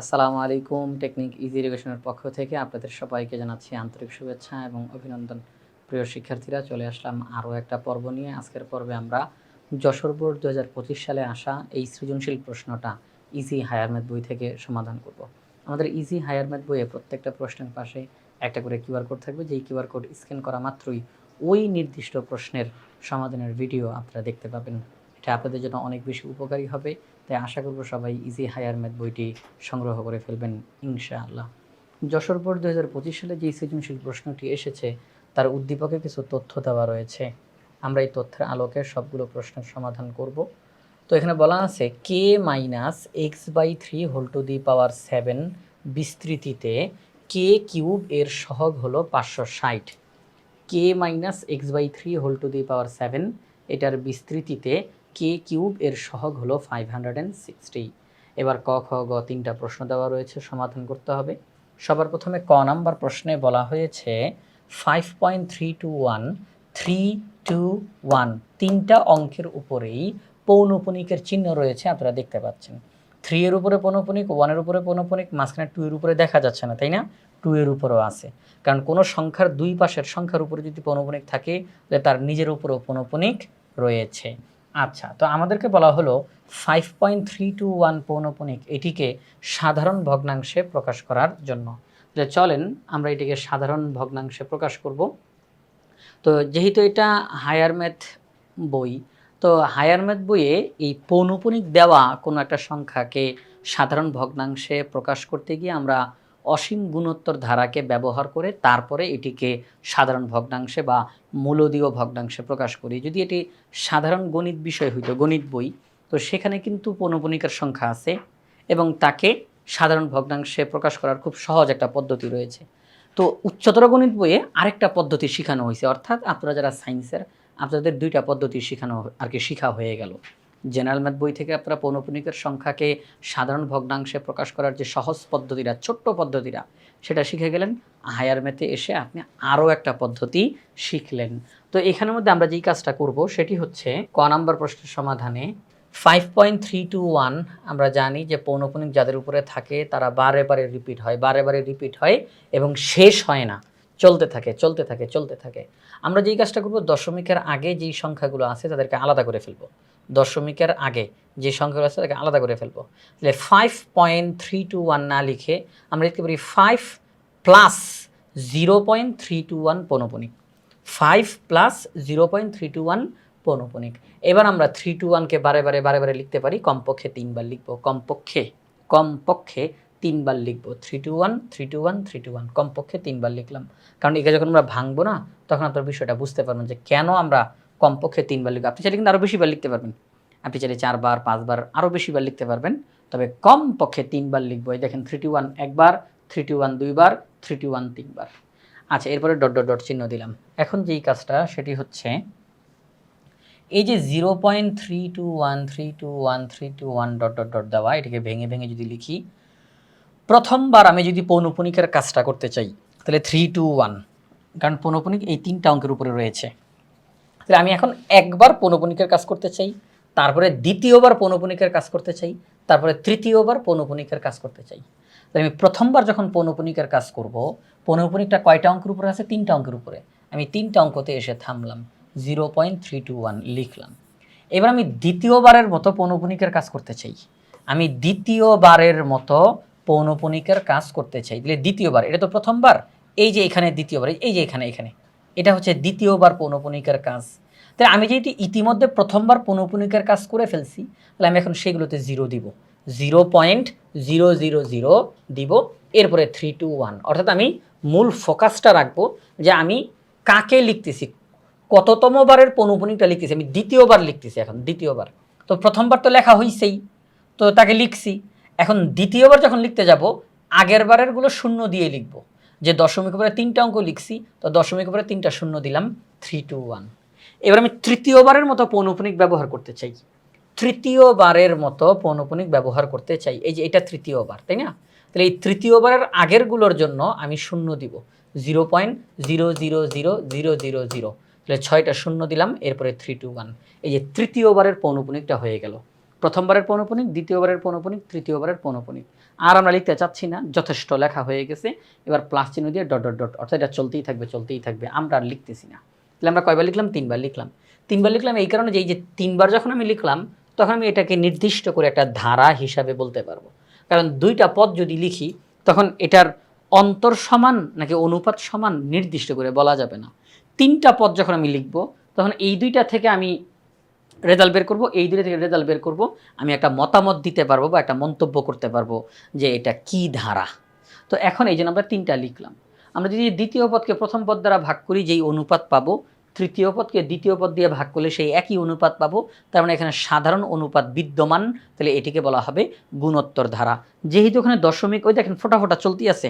আসসালামু আলাইকুম। Technique easy এডুকেশনের পক্ষ থেকে আপনাদের সবাইকে জানাচ্ছি আন্তরিক শুভেচ্ছা এবং অভিনন্দন। প্রিয় শিক্ষার্থীরা, চলে আসলাম আরও একটা পর্ব নিয়ে। আজকের পর্বে আমরা যশোর বোর্ড 2025 সালে আসা এই সৃজনশীল প্রশ্নটা ইজি হায়ার ম্যাথ বই থেকে সমাধান করব। আমাদের ইজি হায়ার ম্যাথ বইয়ে প্রত্যেকটা প্রশ্নের পাশে একটা করে কিউআর কোড থাকবে, যেই কিউআর কোড স্ক্যান করা মাত্রই ওই নির্দিষ্ট প্রশ্নের সমাধানের ভিডিও আপনারা দেখতে পাবেন। এটা আপনাদের জন্য অনেক বেশি উপকারী হবে, তাই আশা করব সবাই ইজি হায়ার ম্যাথ বইটি সংগ্রহ করে ফেলবেন ইনশাআল্লাহ। যশোর বোর্ড 2025 সালে যে সৃজনশীল প্রশ্নটি এসেছে তার উদ্দীপকে কিছু তথ্য দেওয়া রয়েছে। আমরা এই তথ্যের আলোকে সবগুলো প্রশ্নের সমাধান করব। তো এখানে বলা আছে k minus x by 3 whole to the power 7 বিস্তৃতিতে কে কিউব এর সহগ হলো 560। K minus x by 3 whole to the power 7 এটার বিস্তৃতিতে কে কিউব এর সহগ হলো 560। এবার ক খ গ তিনটা প্রশ্ন দেওয়া রয়েছে, সমাধান করতে হবে। সবার প্রথমে ক নাম্বার প্রশ্নে বলা হয়েছে 5.321 তিনটা অঙ্কের উপরেই পৌনপুনিকের চিহ্ন রয়েছে, আপনারা দেখতে পাচ্ছেন। 3 এর উপরে পৌনপুনিক, 1 এর উপরে পৌনপুনিক, মাঝখানে 2 এর উপরে দেখা যাচ্ছে না, তাই না? 2 এর উপরেও আছে, কারণ কোনো সংখ্যার দুই পাশের সংখ্যার উপরে যদি পৌনপুনিক থাকে তাহলে তার নিজের উপরেও পৌনপুনিক রয়েছে। আচ্ছা, তো আমাদেরকে বলা হলো 5.321 পৌনপুনিক এটিকে সাধারণ ভগ্নাংশে প্রকাশ করার জন্য। তাহলে চলেন আমরা এটিকে সাধারণ ভগ্নাংশে প্রকাশ করব। তো যেহেতু এটা হায়ার ম্যাথ বই, তো হায়ার ম্যাথ বইয়ে এই পৌনপুনিক দেওয়া কোনো একটা সংখ্যাকে সাধারণ ভগ্নাংশে প্রকাশ করতে গিয়ে আমরা অসীম গুণোত্তর ধারাকে ব্যবহার করে তারপরে এটিকে সাধারণ ভগ্নাংশে বা মূলদীয় ভগ্নাংশে প্রকাশ করি। যদি এটি সাধারণ গণিত বিষয় হইতো, গণিত বই, তো সেখানে কিন্তু পৌনপুনিকের সংখ্যা আছে এবং তাকে সাধারণ ভগ্নাংশে প্রকাশ করার খুব সহজ একটা পদ্ধতি রয়েছে। তো উচ্চতর গণিত বইয়ে আরেকটা পদ্ধতি শেখানো হয়েছে, অর্থাৎ আপনারা যারা সায়েন্সের, আপনাদের দুইটা পদ্ধতি শেখানো আর কি শেখা হয়ে গেল। জেনারেল ম্যাথ বই থেকে আপনারা পৌনপুনিকের সংখ্যাকে সাধারণ ভগ্নাংশে প্রকাশ করার যে সহজ পদ্ধতিটা, ছোট্ট পদ্ধতিটা, সেটা শিখে গেলেন। হায়ার ম্যাথে এসে আপনি আরও একটা পদ্ধতি শিখলেন। তো এখানের মধ্যে আমরা যেই কাজটা করব সেটি হচ্ছে ক নাম্বার প্রশ্নের সমাধানে 5.321 আমরা জানি যে পৌনপুনিক যাদের উপরে থাকে তারা বারে বারে রিপিট হয় এবং শেষ হয় না, চলতে থাকে। আমরা যেই কাজটা করব, দশমিকের আগে যেই সংখ্যাগুলো আছে তাদেরকে আলাদা করে ফেলবো। দশমিকের আগে যে সংখ্যাগুলো আছে তাদেরকে আলাদা করে ফেলবো। তাহলে 5.321 না লিখে আমরা লিখতে পারি 5 প্লাস 0.321 পৌনপুনিক, 5 প্লাস 0.321 পৌনপুনিক। এবার আমরা 321কে বারে বারে লিখতে পারি, কমপক্ষে 3 বার লিখবো, কমপক্ষে 3 বার লিখবো। 321 কমপক্ষে 3 বার লিখলাম, কারণ একে যখন আমরা ভাঙবো না তখন আপনার বিষয়টা বুঝতে পারবেন যে কেন আমরা কমপক্ষে 3 বার লিখবো। আপনি চাইলে কিন্তু আরও বেশি বার লিখতে পারবেন, আপনি চাইলে 4 বার 5 বার আরও বেশি বার লিখতে পারবেন, তবে কমপক্ষে 3 বার লিখবো। এই দেখেন 321 একবার, 321 দুইবার, 321 তিনবার। আচ্ছা, এরপরে ডট ডট ডট চিহ্ন দিলাম। এখন যেই কাজটা সেটি হচ্ছে এই যে 0.321 ডট ডট ডট দেওয়া, এটাকে ভেঙে যদি লিখি, প্রথমবার আমি যদি পৌনপুনিকের কাজটা করতে চাই তাহলে 321, কারণ পৌনপুনিক এই তিনটা অঙ্কের উপরে রয়েছে। তাহলে আমি এখন একবার পৌনপুনিকের কাজ করতে চাই, তারপরে দ্বিতীয়বার পৌনপুনিকের কাজ করতে চাই, তারপরে তৃতীয়বার পৌনপুনিকের কাজ করতে চাই। তাহলে আমি প্রথমবার যখন পৌনপুনিকের কাজ করব, পৌনপুনিকটা কয়টা অঙ্কের উপরে আছে? 3টা অঙ্কের উপরে। আমি 3টা অঙ্কতে এসে থামলাম, 0.321 লিখলাম। এবার আমি দ্বিতীয়বারের মতো পৌনপুনিকের কাজ করতে চাই, তাহলে দ্বিতীয়বার, এটা তো প্রথমবার, এই যে এখানে দ্বিতীয়বার, এই যে এখানে এটা হচ্ছে দ্বিতীয়বার পৌনপুনিকের কাজ। তাহলে আমি যেহেতু ইতিমধ্যে প্রথমবার পৌনপুনিকের কাজ করে ফেলছি, তাহলে আমি এখন সেগুলোতে 0 দিব, 0.000 দিব, এরপরে 321। অর্থাৎ আমি মূল ফোকাসটা রাখবো যে আমি কাকে লিখতেছি, কততম বারের পৌনপুনিকটা লিখতেছি, আমি দ্বিতীয়বার লিখতেছি। এখন দ্বিতীয়বার, তো প্রথমবার তো লেখা হয়েছেই, তো তাকে লিখছি। এখন দ্বিতীয়বার যখন লিখতে যাব, আগের বারেরগুলো শূন্য দিয়ে লিখব। যে দশমিক উপরে 3টা অঙ্ক লিখছি, তো দশমিক উপরে 3টা শূন্য দিলাম, 321। এবার আমি তৃতীয়বারের মতো পৌনপুনিক ব্যবহার করতে চাই, এই যে এটা তৃতীয়বার, তাই না? তাহলে এই তৃতীয়বারের আগেরগুলোর জন্য আমি শূন্য দিব, 0.000000। তাহলে 6টা শূন্য দিলাম, এরপরে 321। এই যে তৃতীয়বারের পৌনপুনিকটা হয়ে গেল। প্রথমবারের পৌনঃপুনিক, দ্বিতীয়বারের পৌনঃপুনিক, তৃতীয়বারের পৌনঃপুনিক। আর আমরা লিখতে চাচ্ছি না, যথেষ্ট লেখা হয়ে গেছে। এবার প্লাস চিহ্ন দিয়ে ডট ডট ডট, অর্থাৎ এটা চলতেই থাকবে, আমরা আর লিখতেছি না। তাহলে আমরা কয়বার লিখলাম? 3বার লিখলাম। 3বার লিখলাম এই কারণে যে এই যে 3বার যখন আমি লিখলাম তখন আমি এটাকে নির্দিষ্ট করে একটা ধারা হিসাবে বলতে পারবো। কারণ 2টা পদ যদি লিখি তখন এটার অন্তর সমান নাকি অনুপাত সমান নির্দিষ্ট করে বলা যাবে না। 3টা পদ যখন আমি লিখব তখন এই 2টা থেকে আমি রেজাল্ট বের করব, এই 2টা থেকে রেজাল্ট বের করব, আমি একটা মতামত দিতে পারবো বা একটা মন্তব্য করতে পারবো যে এটা কি ধারা। তো এখন এই জন্য আমরা 3টা লিখলাম। আমরা যদি দ্বিতীয় পদকে প্রথম পদ দ্বারা ভাগ করি যেই অনুপাত পাবো, তৃতীয় পদকে দ্বিতীয় পদ দিয়ে ভাগ করলে সেই একই অনুপাত পাবো। তার মানে এখানে সাধারণ অনুপাত বিদ্যমান, তাহলে এটিকে বলা হবে গুণোত্তর ধারা। যেহেতু ওখানে দশমিক, ওই দেখেন ফোটা চলতেছে,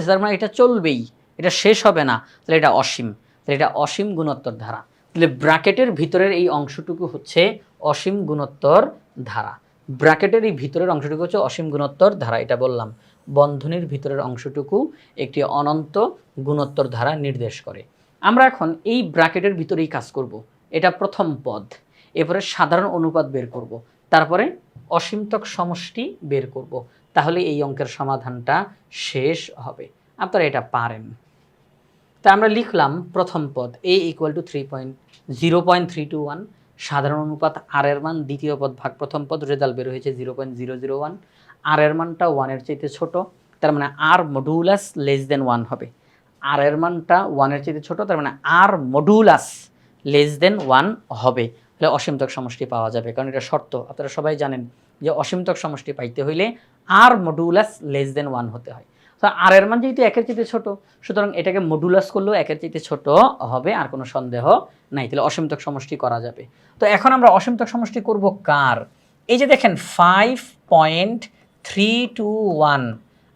তার মানে এটা চলবেই, এটা শেষ হবে না, তাহলে এটা অসীম, তাহলে এটা অসীম গুণোত্তর ধারা। তাহলে ব্র্যাকেটের ভিতরের এই অংশটুকু হচ্ছে অসীম গুণোত্তর ধারা। ব্র্যাকেটের এই ভিতরের অংশটুকু হচ্ছে অসীম গুণোত্তর ধারা, এটা বললাম। বন্ধনীর ভিতরের অংশটুকু একটি অনন্ত গুণোত্তর ধারা নির্দেশ করে। আমরা এখন এই ব্র্যাকেটের ভিতরেই কাজ করব। এটা প্রথম পদ, এরপরে সাধারণ অনুপাত বের করব, তারপরে অসীমতক সমষ্টি বের করব, তাহলে এই অঙ্কের সমাধানটা শেষ হবে। আপনারা এটা পারেন। তা আমরা লিখলাম প্রথম পদ a = 0.321, সাধারণ অনুপাত r এর মান, দ্বিতীয় পদ ভাগ প্রথম পদ, রেজাল্ট বের হয়েছে 0.001। r এর মানটা 1 এর চাইতে ছোট, তার মানে r মডুলাস লেস দেন 1 হবে। r এর মানটা 1 এর চাইতে ছোট, তার মানে r মডুলাস লেস দেন 1 হবে। তাহলে অসীমতক সমষ্টি পাওয়া যাবে, কারণ এটা শর্ত। আপনারা সবাই জানেন যে অসীমতক সমষ্টি পাইতে হইলে r মডুলাস লেস দেন 1 হতে হয়। তো আর এর মান যেহেতু 1 এর চাইতে ছোট, সুতরাং এটাকে মডুলাস করলেও 1 এর চাইতে ছোট হবে, আর কোনো সন্দেহ নাই। তাহলে অসীমতক সমষ্টি করা যাবে। তো এখন আমরা অসীমতক সমষ্টি করব কার? এই যে দেখেন 5.321,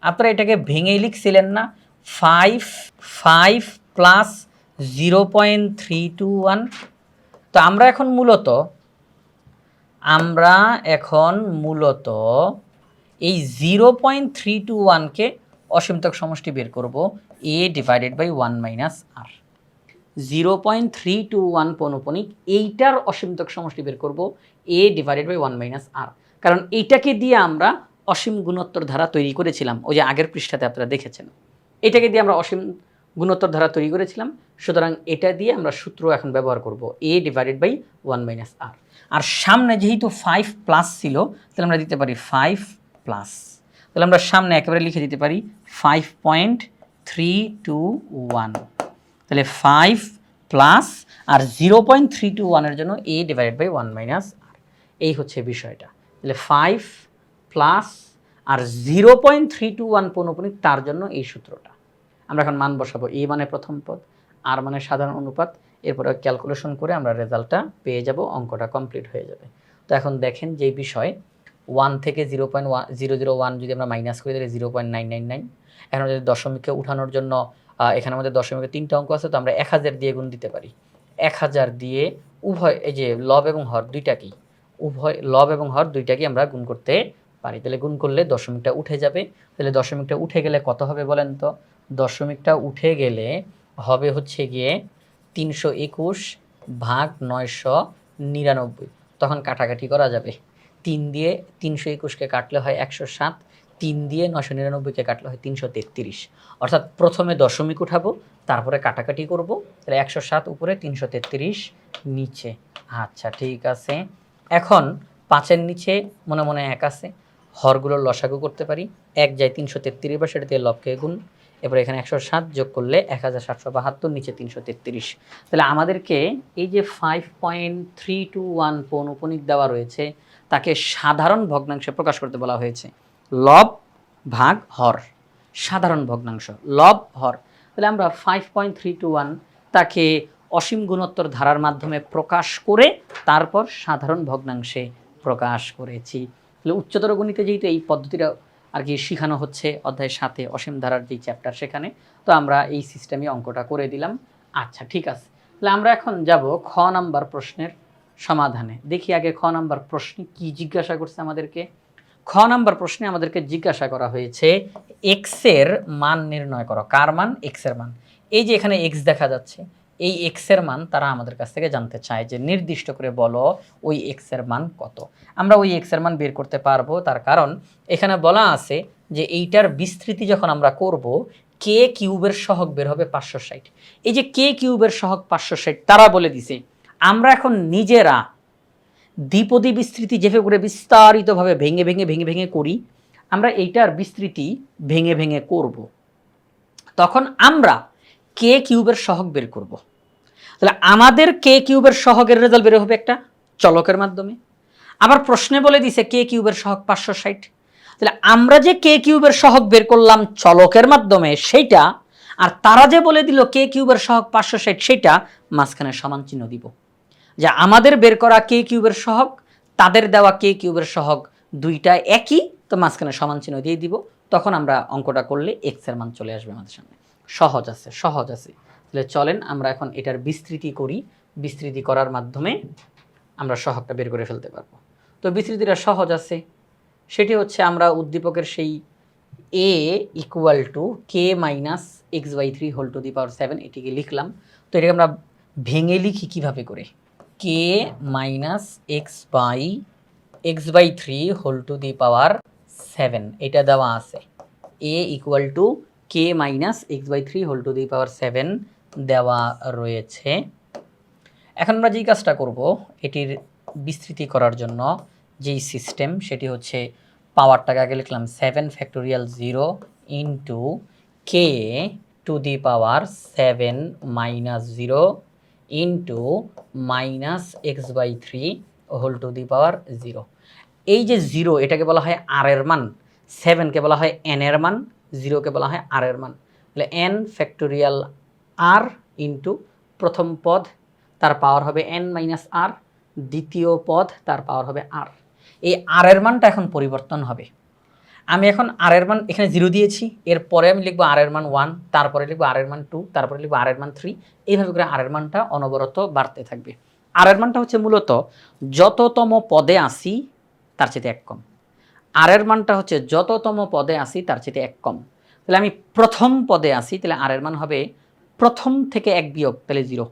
আপনারা এটাকে ভেঙেই লিখছিলেন না, 5 প্লাস 0.321। তো আমরা এখন মূলত এই 0.321কে অসীমতক সমষ্টি বের করব a divided by 1 minus r। 0.321 পৌনঃপুনিক, এইটার অসীমতক সমষ্টি বের করব a divided by 1 minus r। কারণ এইটাকে দিয়ে আমরা অসীম গুণোত্তর ধারা তৈরি করেছিলাম, ওই যে আগের পৃষ্ঠাতে আপনারা দেখেছেন। এটাকে দিয়ে আমরা অসীম গুণোত্তর ধারা তৈরি করেছিলাম, সুতরাং এটা দিয়ে আমরা সূত্র এখন ব্যবহার করব a divided by 1 minus r। আর সামনে যেহেতু 5 প্লাস ছিল, তাহলে আমরা দিতে পারি 5 প্লাস, তাহলে আমরা সামনে একেবারে লিখে দিতে পারি 5.321। তাহলে 5 প্লাস আর 0.321 এর জন্য a divided by 1 minus r, এই হচ্ছে বিষয়টা। তাহলে 5 প্লাস আর 0.321 পৌনঃপুনিক, তার জন্য এই সূত্রটা। আমরা এখন মান বসাবো, a মানে প্রথম পদ, r মানে সাধারণ অনুপাত, এরপরে ক্যালকুলেশন করে আমরা রেজাল্টটা পেয়ে যাব, অঙ্কটা কমপ্লিট হয়ে যাবে। তো এখন দেখেন যে বিষয় 1 থেকে 0.001 যদি আমরা মাইনাস করি তাহলে 0.999। এখন যদি দশমিককে উঠানোর জন্য এখানে আমাদের দশমিকের 3টা অঙ্ক আছে, তো আমরা 1000 দিয়ে গুণ দিতে পারি। 1000 দিয়ে উভয়, এই যে লব এবং হর দুইটাকেই, আমরা গুণ করতে পারি। তাহলে গুণ করলে দশমিকটা উঠে যাবে। তাহলে দশমিকটা উঠে গেলে কত হবে বলেন তো? দশমিকটা উঠে গেলে হবে হচ্ছে গিয়ে 321 ভাগ 999। তখন কাটাকাটি করা যাবে। 3 দিয়ে 321কে কাটলে হয় 107, 3 দিয়ে 999কে কাটলে হয় 333। অর্থাৎ প্রথমে দশমিক উঠাবো, তারপরে কাটাকাটি করব। তাহলে 107 উপরে, 333 নিচে। আচ্ছা ঠিক আছে। এখন 5-এর নিচে মনে মনে 1 আছে, হরগুলোর লসাগু করতে পারি। 1 যায় 333 বার, সেটা দিয়ে লবকে গুণ, এরপরে এখানে 107 যোগ করলে 1772, নিচে 333। তাহলে আমাদেরকে এই যে 5.321 পৌনঃপুনিক দেওয়া রয়েছে, তাকে সাধারণ ভগ্নাংশে প্রকাশ করতে বলা হয়েছে। লব ভাগ হর, সাধারণ ভগ্নাংশ, লব হর। তাহলে আমরা 5.321 তাকে অসীম গুণোত্তর ধারার মাধ্যমে প্রকাশ করে তারপর সাধারণ ভগ্নাংশে প্রকাশ করেছি। তাহলে উচ্চতর গণিতে যেহেতু এই পদ্ধতিটা আর কি শেখানো হচ্ছে অধ্যায় 7-এ অসীম ধারার যেই চ্যাপ্টার, সেখানে তো আমরা এই সিস্টেমে অঙ্কটা করে দিলাম। আচ্ছা ঠিক আছে, তাহলে আমরা এখন যাব খ নাম্বার প্রশ্নের সমাধানে। দেখি আগে খ নাম্বার প্রশ্নে কি জিজ্ঞাসা করছে আমাদেরকে। খ নাম্বার প্রশ্নে আমাদেরকে জিজ্ঞাসা করা হয়েছে x এর মান নির্ণয় করো। কার মান? x এর মান। এই যে এখানে x দেখা যাচ্ছে, এই এক্স এর মান তারা আমাদের কাছ থেকে জানতে চায় যে নির্দিষ্ট করে বলো ওই এক্স এর মান কত। আমরা ওই এক্স এর মান বের করতে পারবো, তার কারণ এখানে বলা আছে যে এইটার বিস্তৃতি যখন আমরা করব কে কিউবের সহগ বের হবে 560। এই যে কে কিউবের সহগ 560 তারা বলে দিছে, আমরা এখন নিজেরা দ্বিপদী বিস্তৃতি যেভাবে করে বিস্তারিতভাবে ভেঙে ভেঙে ভেঙে ভেঙে করি, আমরা এইটার বিস্তৃতি ভেঙে ভেঙে করব। তখন আমরা কে কিউবের সহগ বের করব। তাহলে আমাদের কে কিউবের সহগের রেজাল্ট বের হবে একটা চলকের মাধ্যমে। আবার প্রশ্নে বলে দিছে কে কিউবের সহগ 560। তাহলে আমরা যে কে কিউবের সহগ বের করলাম চলকের মাধ্যমে সেইটা, আর তারা যে বলে দিল কে কিউবের সহগ 560, সেইটা মাঝখানে সমান চিহ্ন দিব। যে আমাদের বের করা কে কিউবের সহগ, তাদের দেওয়া কে কিউবের সহগ দুইটা একই, তো মাঝখানে সমান চিহ্ন দিয়ে দিব। তখন আমরা অঙ্কটা করলে এক্স এর মান চলে আসবে আমাদের সামনে। সহজ আছে, সহজ আছে। তাহলে চলেন আমরা এখন এটার বিস্তৃতি করি। বিস্তৃতি করার মাধ্যমে আমরা সহগটা বের করে ফেলতে পারবো। তো বিস্তৃতিটা সহজ আছে, সেটি হচ্ছে আমরা উদ্দীপকের সেই a equal to k minus x by 3 whole to the power 7 এটিকে লিখলাম। তো এটাকে আমরা ভেঙে লিখি কীভাবে করে, k minus x by 3 whole to the power 7 এটা দেওয়া আছে। A equal to k minus x by 3 whole to the power 7 দেওয়া রয়েছে। এখন আমরা যেই কাজটা করব, এটির বিস্তৃতি করার জন্য যেই সিস্টেম সেটি হচ্ছে পাওয়ারটাকে আগে লিখলাম 7 factorial 0 into k to the power 7 minus 0 into minus x by 3 whole to the power 0। এই যে 0 এটাকে বলা হয় আর এর মান, 7কে বলা হয় এন এর মান, 0কে বলা হয় আর এর মান। তাহলে এন ফ্যাক্টোরিয়াল আর ইন্টু প্রথম পদ তার পাওয়ার হবে এন মাইনাস আর, দ্বিতীয় পদ তার পাওয়ার হবে আর। এই আর এর মানটা এখন পরিবর্তন হবে। আমি এখন আর এর মান এখানে 0 দিয়েছি, এরপরে আমি লিখবো আর এর মান 1, তারপরে লিখবো আর এর মান 2, তারপরে লিখবো আর এর মান 3। এইভাবে করে আর এর মানটা অনবরত বাড়তে থাকবে। আর এর মানটা হচ্ছে মূলত যততম পদে আসি তার চেয়ে এক কম। আর এর মানটা হচ্ছে যততম পদে আসি তার চেয়ে এক কম। তাহলে আমি প্রথম পদে আসি, তাহলে আর এর মান হবে প্রথম থেকে 1 বিয়োগ, তাহলে 0।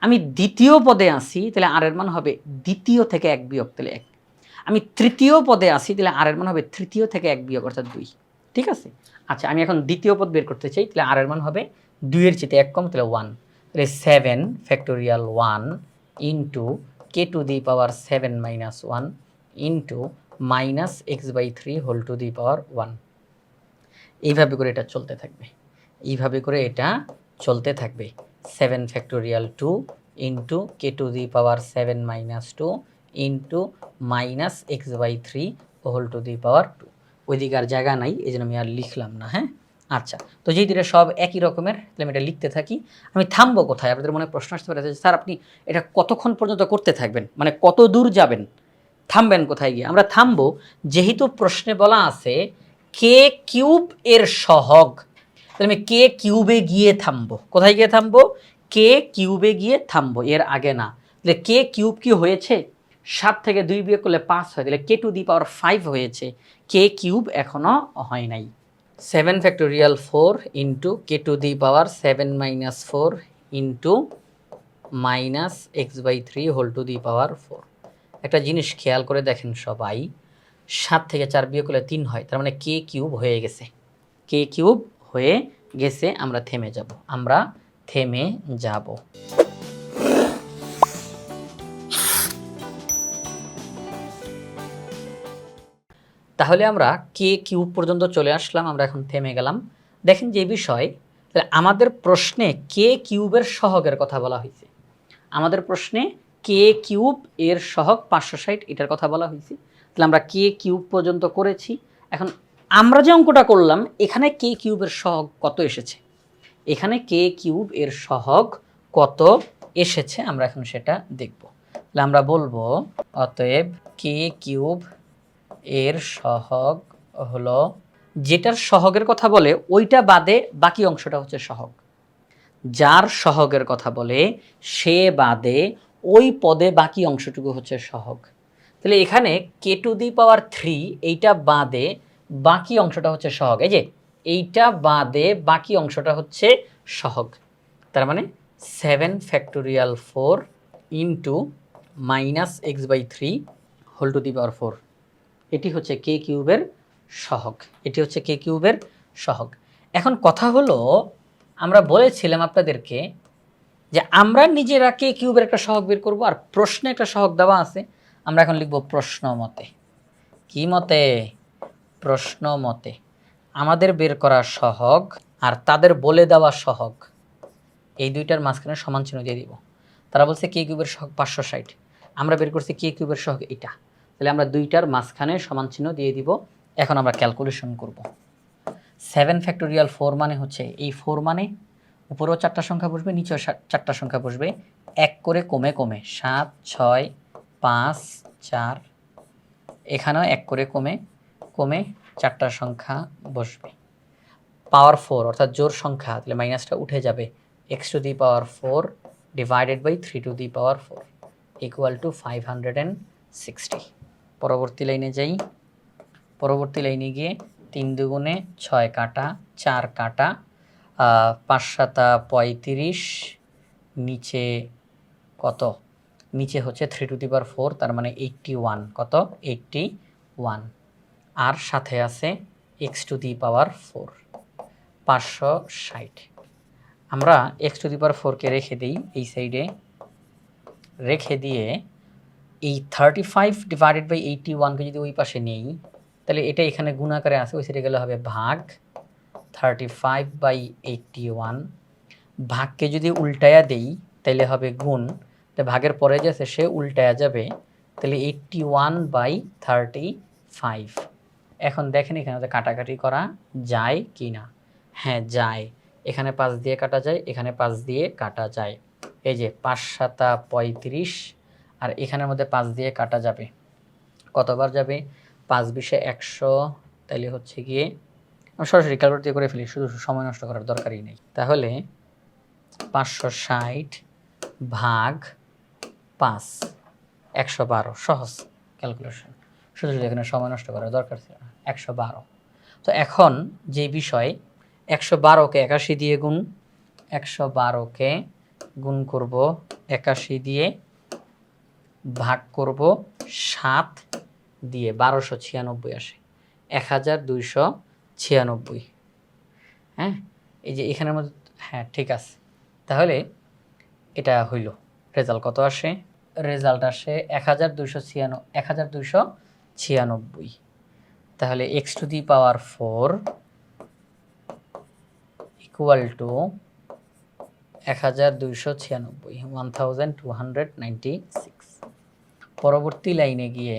আমি দ্বিতীয় পদে আসি, তাহলে আর এর মান হবে দ্বিতীয় থেকে 1 বিয়োগ, তাহলে 1। আমি তৃতীয় পদে আসি, তাহলে আর এর মান হবে তৃতীয় থেকে 1 বিয়োগ, অর্থাৎ 2। ঠিক আছে? আচ্ছা, আমি এখন দ্বিতীয় পদ বের করতে চাই, তাহলে আর এর মান হবে 2 এর চেয়ে 1 কম, তাহলে 1। তাহলে 7 factorial 1 into k to the power 7 minus 1 into minus x by 3 whole to the power 1। এইভাবে করে এটা চলতে থাকবে, এইভাবে করে এটা চলতে থাকবে। 7 factorial 2 into k to the power 7 minus 2 into minus x by 3 whole to the power 2। ওইদিকে আর জায়গা নাই, এই জন্য আমি আর লিখলাম না। হ্যাঁ, আচ্ছা, তো যেই দুটো সব একই রকমের, তাহলে আমি এটা লিখতে থাকি। আমি থামবো কোথায়? আপনাদের মনে প্রশ্ন আসতে পারে স্যার আপনি এটা কতক্ষণ পর্যন্ত করতে থাকবেন, মানে কত দূর যাবেন, থামবেন কোথায় গিয়ে? আমরা থামবো যেহেতু প্রশ্নে বলা আছে কে কিউব এর সহগ, তাহলে আমি কে কিউবে গিয়ে থামবো। কোথায় গিয়ে থামবো? কে কিউবে গিয়ে থামবো, এর আগে না। তাহলে কে কিউব কি হয়েছে? 7 থেকে 2 বিয়োগ করলে 5 হয়, তাহলে কে টু দি পাওয়ার 5 হয়েছে, কে কিউব এখনো হয় নাই। 7 factorial 4 into k to the power 7 minus 4 into minus x by 3 whole to the power 4। একটা জিনিস খেয়াল করে দেখেন সবাই, 7 থেকে 4 বিয়োগ করলে 3 হয়, তার মানে কে কিউব হয়ে গেছে, কে কিউব হয়ে গেছে। আমরা থেমে যাব, আমরা থেমে যাব। তাহলে আমরা কে কিউব পর্যন্ত চলে আসলাম, আমরা এখন থেমে গেলাম। দেখেন যে বিষয়, আমাদের প্রশ্নে কে কিউবের সহগের কথা বলা হয়েছে। আমাদের প্রশ্নে কে কিউব এর সহগ 560 এটার কথা বলা হয়েছে। তাহলে আমরা কে কিউব পর্যন্ত করেছি। এখন আমরা যে অঙ্কটা করলাম এখানে কে কিউবের সহগ কত এসেছে, এখানে কে কিউব এর সহগ কত এসেছে আমরা এখন সেটা দেখব। তাহলে আমরা বলবো অতএব কে কিউব এর সহগ হলো, যেটার সহগের কথা বলে ওইটা বাদে বাকি অংশটা হচ্ছে সহগ। যার সহগের কথা বলে সে বাদে ওই পদে বাকি অংশটুকু হচ্ছে সহগ। তাহলে এখানে কে টু দি পাওয়ার 3 এইটা বাদে বাকি অংশটা হচ্ছে সহগ। এই যে এইটা বাদে বাকি অংশটা হচ্ছে সহগ। তার মানে 7 factorial 4 into -x/3 whole to the power 4। এটি হচ্ছে কে কিউবের সহগ, এটি হচ্ছে কে কিউবের সহগ। এখন কথা হলো, আমরা বলেছিলাম আপনাদেরকে যে আমরা নিজেরা কে কিউবের একটা সহগ বের করব, আর প্রশ্নে একটা সহগ দেওয়া আছে, আমরা এখন লিখব প্রশ্ন মতে। কি মতে? প্রশ্ন মতে আমাদের বের করা সহগ আর তাদের বলে দেওয়া সহগ, এই দুইটার মাঝখানে সমান চিহ্ন দিয়ে দিব। তারা বলছে কে কিউবের সহগ 560, আমরা বের করছি কে কিউবের সহগ এটা, তাহলে আমরা দুইটার মাঝখানে সমান চিহ্ন দিয়ে দিব। এখন আমরা ক্যালকুলেশন করব। 7 ফ্যাক্টোরিয়াল 4 মানে হচ্ছে এই 4 মানে উপরেও 4টা সংখ্যা বসবে, নিচেও 4টা সংখ্যা বসবে, এক করে কমে কমে 7 6 5 4, এখানেও এক করে কমে কমে 4টা সংখ্যা বসবে। পাওয়ার 4 অর্থাৎ জোড় সংখ্যা, তাহলে মাইনাসটা উঠে যাবে, x⁴ divided by 3⁴ equal to 560। পরবর্তী লাইনে যাই। পরবর্তী লাইনে গিয়ে 3 দুগুণে 6 কাটা, 4 কাটা, 5 7 35, নিচে কত? নিচে হচ্ছে 3⁴, তার মানে 81। কত? 81। আর সাথে আছে x⁴ 560। আমরা x⁴কে রেখে দিই এই সাইডে, রেখে দিয়ে এই 35 ডিভাইডেড বাই 81কে যদি ওই পাশে নেই, তাহলে এটা এখানে গুণ আকারে আছে, ওই সাইডে গেলে হবে ভাগ 35/81। ভাগকে যদি উল্টায়া দেই তাহলে হবে গুণ, তো ভাগের পরে যে আছে সে উল্টায়া যাবে, তাহলে 81/35। এখন দেখেন এখানে কাটাকাটি করা যায় কি না? হ্যাঁ যায়, এখানে 5 দিয়ে কাটা যায়, এখানে 5 দিয়ে কাটা যায়। এই যে 5 7 35, আর এখানের মধ্যে 5 দিয়ে কাটা যাবে, কতবার যাবে? 5 20 100, তাহলে হচ্ছে গিয়ে আমি সরাসরি ক্যালকুলেট দিয়ে করে ফেলি, শুধু সময় নষ্ট করার দরকারই নেই। তাহলে 560 ভাগ 5 112, সহজ ক্যালকুলেশন, শুধু এখানে সময় নষ্ট করার দরকার ছিল না। 112। তো এখন যে বিষয়, 112কে 81 দিয়ে গুণ, 112কে গুণ করব 81 দিয়ে, ভাগ করব 7 দিয়ে, 1296 আসে, 1296। হ্যাঁ, এই যে এখানের মধ্যে, হ্যাঁ ঠিক আছে। তাহলে এটা হইল, রেজাল্ট কত আসে? রেজাল্ট আসে 1296। তাহলে x⁴ ইকুয়াল টু 1296। পরবর্তী লাইনে গিয়ে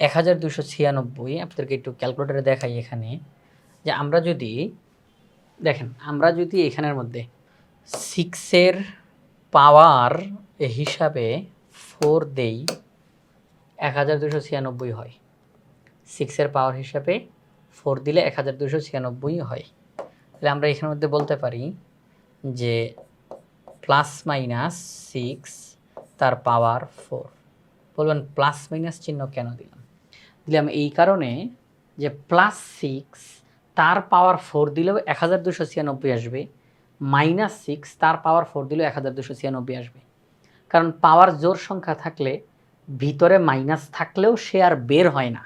1296, আপনাদেরকে একটু ক্যালকুলেটরে দেখাই এখানে, যে আমরা যদি দেখেন, আমরা যদি এখানের মধ্যে 6-এর পাওয়ার হিসাবে 4 দেই, 1296 হয়। 6-এর পাওয়ার হিসাবে 4 দিলে 1296 হয়। তাহলে আমরা এখানের মধ্যে বলতে পারি যে +-6 তার পাওয়ার 4। বলবেন প্লাস মাইনাস চিহ্ন কেন দিলাম? দিলাম এই কারণে যে +6 তার পাওয়ার 4 দিলেও 1296 আসবে, -6 তার পাওয়ার 4 দিলেও 1296 আসবে। কারণ পাওয়ার জোড় সংখ্যা থাকলে ভিতরে মাইনাস থাকলেও সে আর বের হয় না,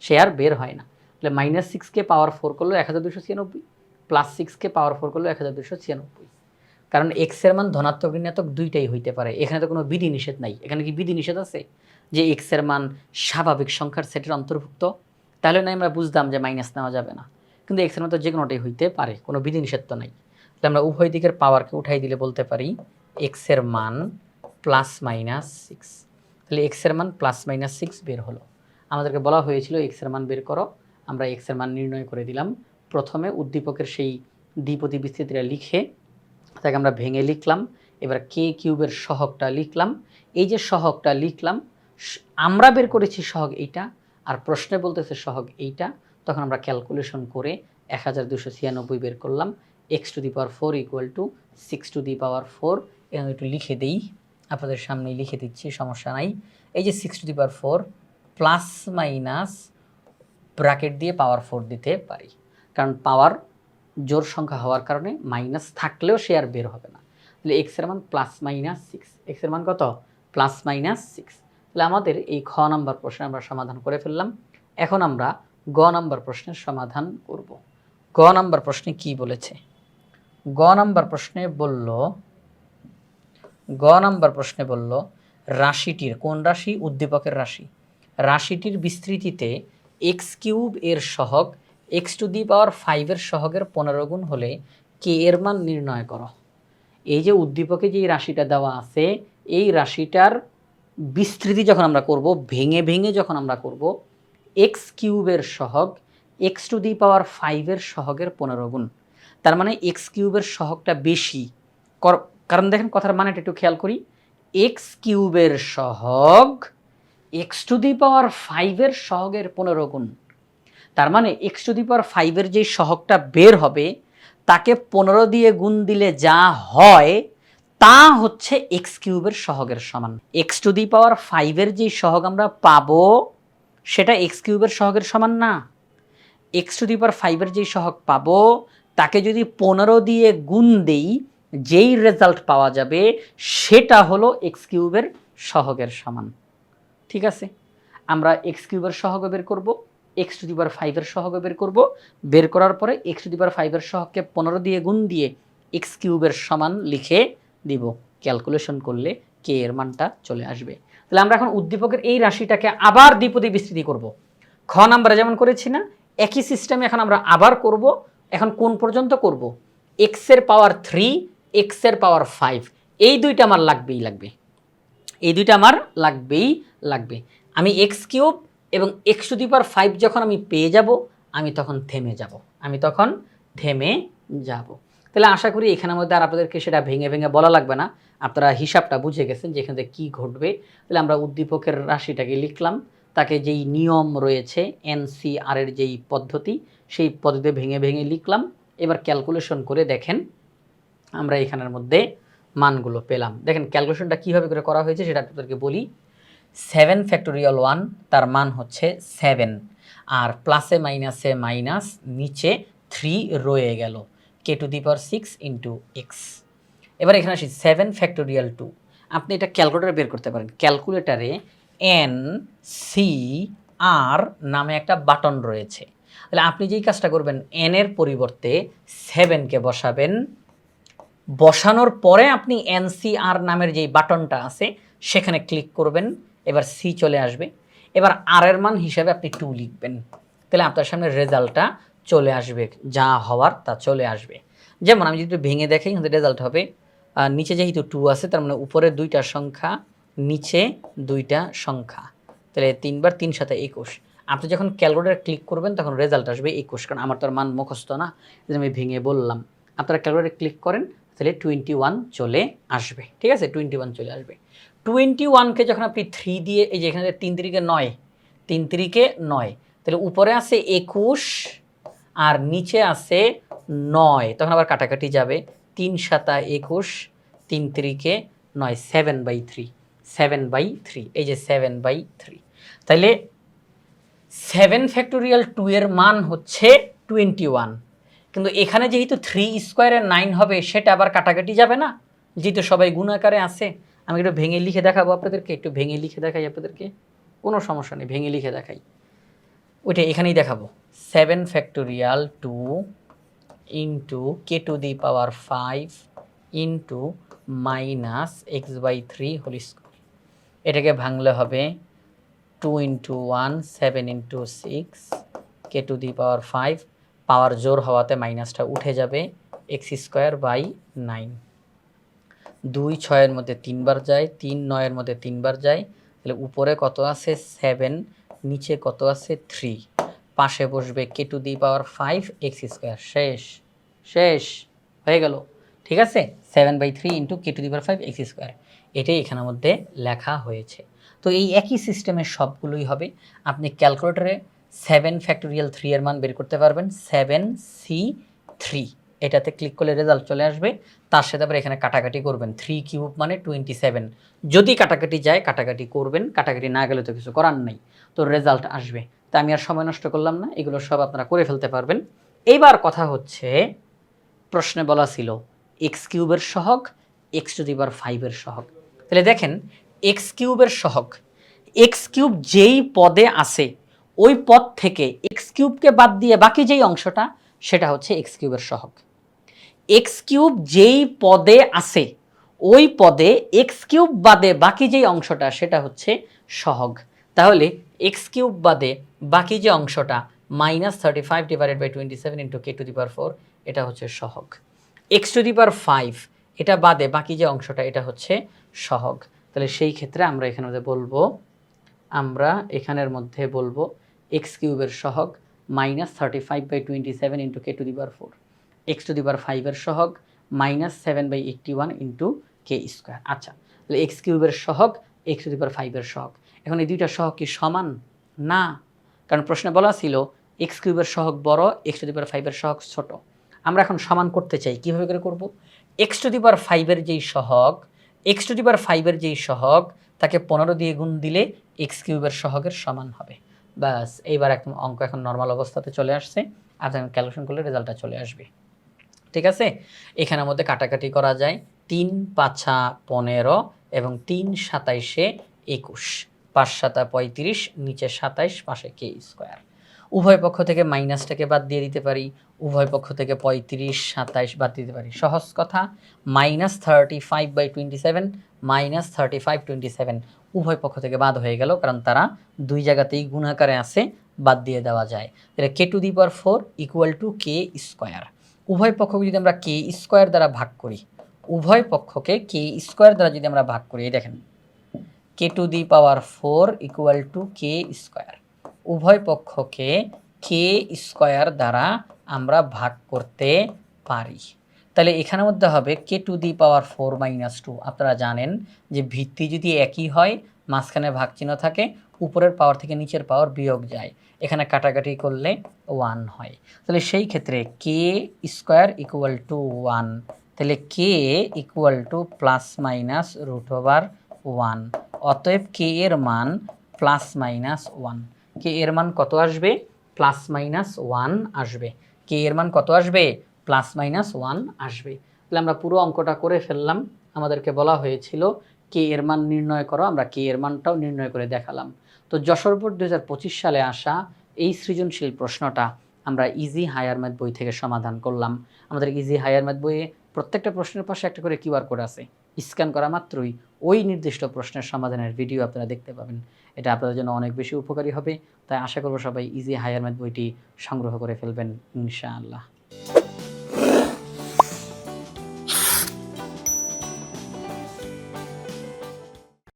সে আর বের হয় না। তাহলে -6কে পাওয়ার 4 করলেও 1296, +6কে পাওয়ার 4 করলেও 1296। কারণ এক্সের মান ধনাত্মক ঋণাত্মক দুইটাই হইতে পারে, এখানে তো কোনো বিধি নিষেধ নাই। এখানে কি বিধি নিষেধ আছে যে এক্সের মান স্বাভাবিক সংখ্যার সেটের অন্তর্ভুক্ত? তাহলে না আমরা বুঝতাম যে মাইনাস নেওয়া যাবে না, কিন্তু এক্সের মান তো যে কোনোটাই হইতে পারে, কোনো বিধি নিষেধ তো নাই। তাহলে আমরা উভয় দিকের পাওয়ারকে উঠাই দিলে বলতে পারি এক্সের মান +-6। তাহলে এক্সের মান +-6 বের হলো। আমাদেরকে বলা হয়েছিল এক্সের মান বের করো, আমরা এক্সের মান নির্ণয় করে দিলাম। প্রথমে উদ্দীপকের সেই দ্বিপদী বিস্তৃতিটা লিখে তাকে আমরা ভেঙে লিখলাম। এবার কে কিউবের সহগটা লিখলাম। এই যে সহগটা লিখলাম, আমরা বের করেছি সহগ এইটা, আর প্রশ্নে বলতেছে সহগ এইটা, তখন আমরা ক্যালকুলেশন করে 1296 বের করলাম। x⁴ equal to 6⁴। এখানে একটু লিখে দিই, আপনাদের সামনেই লিখে দিচ্ছি, সমস্যা নাই। এই যে 6⁴ প্লাস মাইনাস ব্র্যাকেট দিয়ে পাওয়ার 4 দিতে পারি, কারণ পাওয়ার জোড় সংখ্যা হওয়ার কারণে মাইনাস থাকলেও সে আর বের হবে না। তাহলে এক্স এর মান +-6, এক্স এর মান কত +-6। তাহলে আমাদের এই খ নাম্বার প্রশ্নে আমরা সমাধান করে ফেললাম। এখন আমরা গ নাম্বার প্রশ্নের সমাধান করব। গ নাম্বার প্রশ্নে কি বলেছে? গ নাম্বার প্রশ্নে বলল রাশিটির, কোন রাশি? উদ্দীপকের রাশি। রাশিটির বিস্তৃতিতে x³ এর সহগ x⁵ এর সহগের 15 গুণ হলে কে এর মান নির্ণয় করো। এই যে উদ্দীপকে যে রাশিটা দেওয়া আছে, এই রাশিটার বিস্তৃতি যখন আমরা করব, ভেঙে ভেঙে যখন আমরা করব, x³ এর সহগ x⁵ এর সহগের 15 গুণ। তার মানে x³ এর সহগটা বেশি, কারণ দেখেন কথার মানেটা একটু খেয়াল করি। x³ এর সহগ x⁵ এর সহগের 15 গুণ। তার মানে x⁵ এর যে সহগটা বের হবে তাকে 15 দিয়ে গুণ দিলে যা হয় তা হচ্ছে x³ এর সহগের সমান। x⁵ এর যে সহগ আমরা পাবো সেটা x³ এর সহগের সমান না। x⁵ এর যে সহগ পাবো তাকে যদি 15 দিয়ে গুণ দেই, যেই রেজাল্ট পাওয়া যাবে সেটা হলো x³ এর সহগের সমান। ঠিক আছে, আমরা x³ এর সহগ বের করব, x⁵ এর সহগ বের করব। বের করার পরে x⁵ এর সহগকে 15 দিয়ে গুণ দিয়ে x³ এর সমান লিখে দিব। ক্যালকুলেশন করলে কে এর মানটা চলে আসবে। তাহলে আমরা এখন উদ্দীপকের এই রাশিটাকে আবার দ্বিপদী বিস্তৃতি করব। খ নাম্বারে যেমন করেছি না, একই সিস্টেমে এখন আমরা আবার করব। এখন কোন পর্যন্ত করব? x এর পাওয়ার 3, x এর পাওয়ার 5, এই দুইটা আমার লাগবেই লাগবে, এই দুইটা আমার লাগবে। আমি x³ এবং x⁵ যখন আমি পেয়ে যাব, আমি তখন থেমে যাব। তাহলে আশা করি এখানের মধ্যে আর আপনাদেরকে সেটা ভেঙে ভেঙে বলা লাগবে না, আপনারা হিসাবটা বুঝে গেছেন যে এখানে কী ঘটবে। তাহলে আমরা উদ্দীপকের রাশিটাকে লিখলাম, তাকে যেই নিয়ম রয়েছে NCR এর যেই পদ্ধতি, সেই পদ্ধতিতে ভেঙে ভেঙে লিখলাম। এবার ক্যালকুলেশন করে দেখেন আমরা এখানের মধ্যে মানগুলো পেলাম। দেখেন ক্যালকুলেশনটা কীভাবে করে করা হয়েছে সেটা আপনাদেরকে বলি। 7 তার মান হচ্ছে 7, আর প্লাসে মাইনাসে মাইনাস, নিচে 3 রয়ে গেল, k⁶ ইন্টু x। এবার এখানে আসি 7 আপনি এটা ক্যালকুলেটারে বের করতে পারেন। ক্যালকুলেটারে NCR নামে একটা বাটন রয়েছে। তাহলে আপনি যেই কাজটা করবেন, n এর পরিবর্তে 7কে বসাবেন, বসানোর পরে আপনি NCR নামের যেই বাটনটা আছে সেখানে ক্লিক করবেন। এবার C চলে আসবে। এবার R এর মান হিসাবে আপনি 2 লিখবেন। তাহলে আপনার সামনে রেজাল্টটা চলে আসবে, যা হওয়ার তা চলে আসবে। যেমন আমি যদি ভেঙে দেখাই, রেজাল্ট হবে নিচে যেহেতু 2 আছে, তার মানে উপরে 2টা সংখ্যা, নিচে 2টা সংখ্যা, তাহলে 3 বার 3 × 21। আপনি যখন ক্যালকুলেটারে ক্লিক করবেন তখন রেজাল্ট আসবে 21, কারণ আমার তো আর মান মুখস্থ না, আমি ভেঙে বললাম। আপনারা ক্যালকুলেটারে ক্লিক করেন, তাহলে 21 চলে আসবে। ঠিক আছে, 21 চলে আসবে। 21কে যখন আপনি 3 দিয়ে, এই যে এখানে 3 3 9, 3 3 9, তাহলে উপরে আছে 21 আর নিচে আছে 9, তখন আবার কাটাকাটি যাবে, 3 × 21, 3 3 9, 7/3, এই যে 7/3। তাহলে 7 এর মান হচ্ছে 21, কিন্তু এখানে যেহেতু 3² 9 হবে, সেটা আবার কাটাকাটি যাবে না, যেহেতু সবাই গুণাকারে আছে। আমি একটু ভেঙে লিখে দেখাবো আপনাদেরকে, কোনো সমস্যা নেই, ভেঙে লিখে দেখাই। ওইটা এখানেই দেখাবো। 7 into k⁵ into -x/3 whole square. এটাকে ভাঙলে হবে 2 × 1, 7 × 6, k⁵, পাওয়ার জোর হওয়াতে মাইনাসটা উঠে যাবে, x²/9। 2 6-এর মধ্যে 3 বার যায়, 3 9-এর মধ্যে 3 বার যায়, তাহলে উপরে কত আছে 7, নিচে কত আছে 3, পাশে বসবে k⁵, x²। শেষ হয়ে গেল। ঠিক আছে, 7/3 ইন্টু k⁵, x², এটাই এখানের মধ্যে লেখা হয়েছে। তো এই একই সিস্টেমের সবগুলোই হবে। আপনি ক্যালকুলেটরে 7 এর মান বের করতে পারবেন, 7C3, এটাতে ক্লিক করলে রেজাল্ট চলে আসবে। তার সাথে আবার এখানে কাটাকাটি করবেন, 3³ মানে 27, যদি কাটাকাটি যায় কাটাকাটি করবেন, কাটাকাটি না গেলে তো কিছু করার নেই, তো রেজাল্ট আসবে। তা আমি আর সময় নষ্ট করলাম না, এগুলো সব আপনারা করে ফেলতে পারবেন। এইবার কথা হচ্ছে, প্রশ্নে বলা ছিল x³ এর সহগ এক্স টু দি পাওয়ার 5 এর সহগ। তাহলে দেখেন এক্স কিউবের সহগ, এক্স কিউব যেই পদে আছে ওই পদ থেকে এক্স কিউবকে বাদ দিয়ে বাকি যেই অংশটা সেটা হচ্ছে এক্স কিউবের সহগ। এক্স কিউব যেই পদে আছে ওই পদে এক্স কিউব বাদে বাকি যেই অংশটা সেটা হচ্ছে সহগ। তাহলে এক্স কিউব বাদে বাকি যে অংশটা -35 divided by 27 into k to the power 4 এটা হচ্ছে সহগ। এক্স টু দি পাওয়ার 5 এটা বাদে বাকি যে অংশটা এটা হচ্ছে সহগ। তাহলে সেই ক্ষেত্রে আমরা এখানে বলবো, আমরা এখানের মধ্যে বলবো এক্স কিউবের সহগ -35 by 27 into k to the power 4, x to the power 5 এর সহগ -7 বাই 81 ইন্টু কে স্কোয়ার। আচ্ছা, তাহলে এক্স কিউবের সহগ এক্স টু দি পাওয়ার 5 এর সহগ। এখন এই দুইটা সহগ কি সমান? না, কারণ প্রশ্নে বলা ছিল এক্স কিউবের সহগ বড়, এক্স টু দি পাওয়ার 5 এর সহগ ছোট। আমরা এখন সমান করতে চাই, কীভাবে করে করব? এক্স টু দি পাওয়ার 5 এর যেই সহগ, এক্স টু দি পাওয়ার 5 এর যেই সহগ তাকে 15 দিয়ে গুণ দিলে এক্স কিউবের সহগের সমান হবে। ব্যাস, এইবার একদম অঙ্ক এখন নর্মাল অবস্থাতে চলে আসছে, আর ক্যালকুলেশন করলে রেজাল্টটা চলে আসবে। ঠিক আছে, এখানের মধ্যে কাটাকাটি করা যায়, 3 5 15 এবং 3 27 21, 5 7 35, নিচে 27, পাশে কে স্কোয়ার। উভয় পক্ষ থেকে মাইনাসটাকে বাদ দিয়ে দিতে পারি, উভয় পক্ষ থেকে 35 27 বাদ দিতে পারি। সহজ কথা, -35 বাই 27 -35 27 উভয় পক্ষ থেকে বাদ হয়ে গেল, কারণ তারা দুই জায়গাতেই গুণাকারে আছে, বাদ দিয়ে দেওয়া যায়। এটা k to the power 4 equal to k square. উভয় পক্ষকে যদি আমরা কে স্কোয়ার দ্বারা ভাগ করি, উভয় পক্ষকে কে স্কোয়ার দ্বারা যদি আমরা ভাগ করি, দেখেন k to the power 4 equal to k square, উভয় পক্ষকে কে স্কোয়ার দ্বারা আমরা ভাগ করতে পারি। তাহলে এখানের মধ্যে হবে কে টু দি পাওয়ার 4 - 2। আপনারা জানেন যে ভিত্তি যদি একই হয়, মাঝখানে ভাগ চিহ্ন থাকে, উপরের পাওয়ার থেকে নিচের পাওয়ার বিয়োগ যায়, এখানে কাটাকাটি করলে 1 হয়। তাহলে সেই ক্ষেত্রে কে স্কোয়ার ইকুয়াল টু 1, তাহলে কে ইকুয়াল টু ±√1। অতএব কে এর মান ±1। কে এর মান কত আসবে? +-1 আসবে। কে এর মান কত আসবে? +-1 আসবে। তাহলে আমরা পুরো অঙ্কটা করে ফেললাম। আমাদেরকে বলা হয়েছিল কে এর মান নির্ণয় করো, আমরা কে এর মানটাও নির্ণয় করে দেখালাম। তো যশোর বোর্ড 2025 সালে আসা এই সৃজনশীল প্রশ্নটা আমরা ইজি হায়ার ম্যাথ বই থেকে সমাধান করলাম। আমাদের ইজি হায়ার ম্যাথ বইয়ে প্রত্যেকটা প্রশ্নের পাশে একটা করে কিউআর কোড আছে, স্ক্যান করা মাত্রই ওই নির্দিষ্ট প্রশ্নের সমাধানের ভিডিও আপনারা দেখতে পাবেন। এটা আপনাদের জন্য অনেক বেশি উপকারী হবে। তাই আশা করব সবাই ইজি হায়ার ম্যাথ বইটি সংগ্রহ করে ফেলবেন ইনশাআল্লাহ।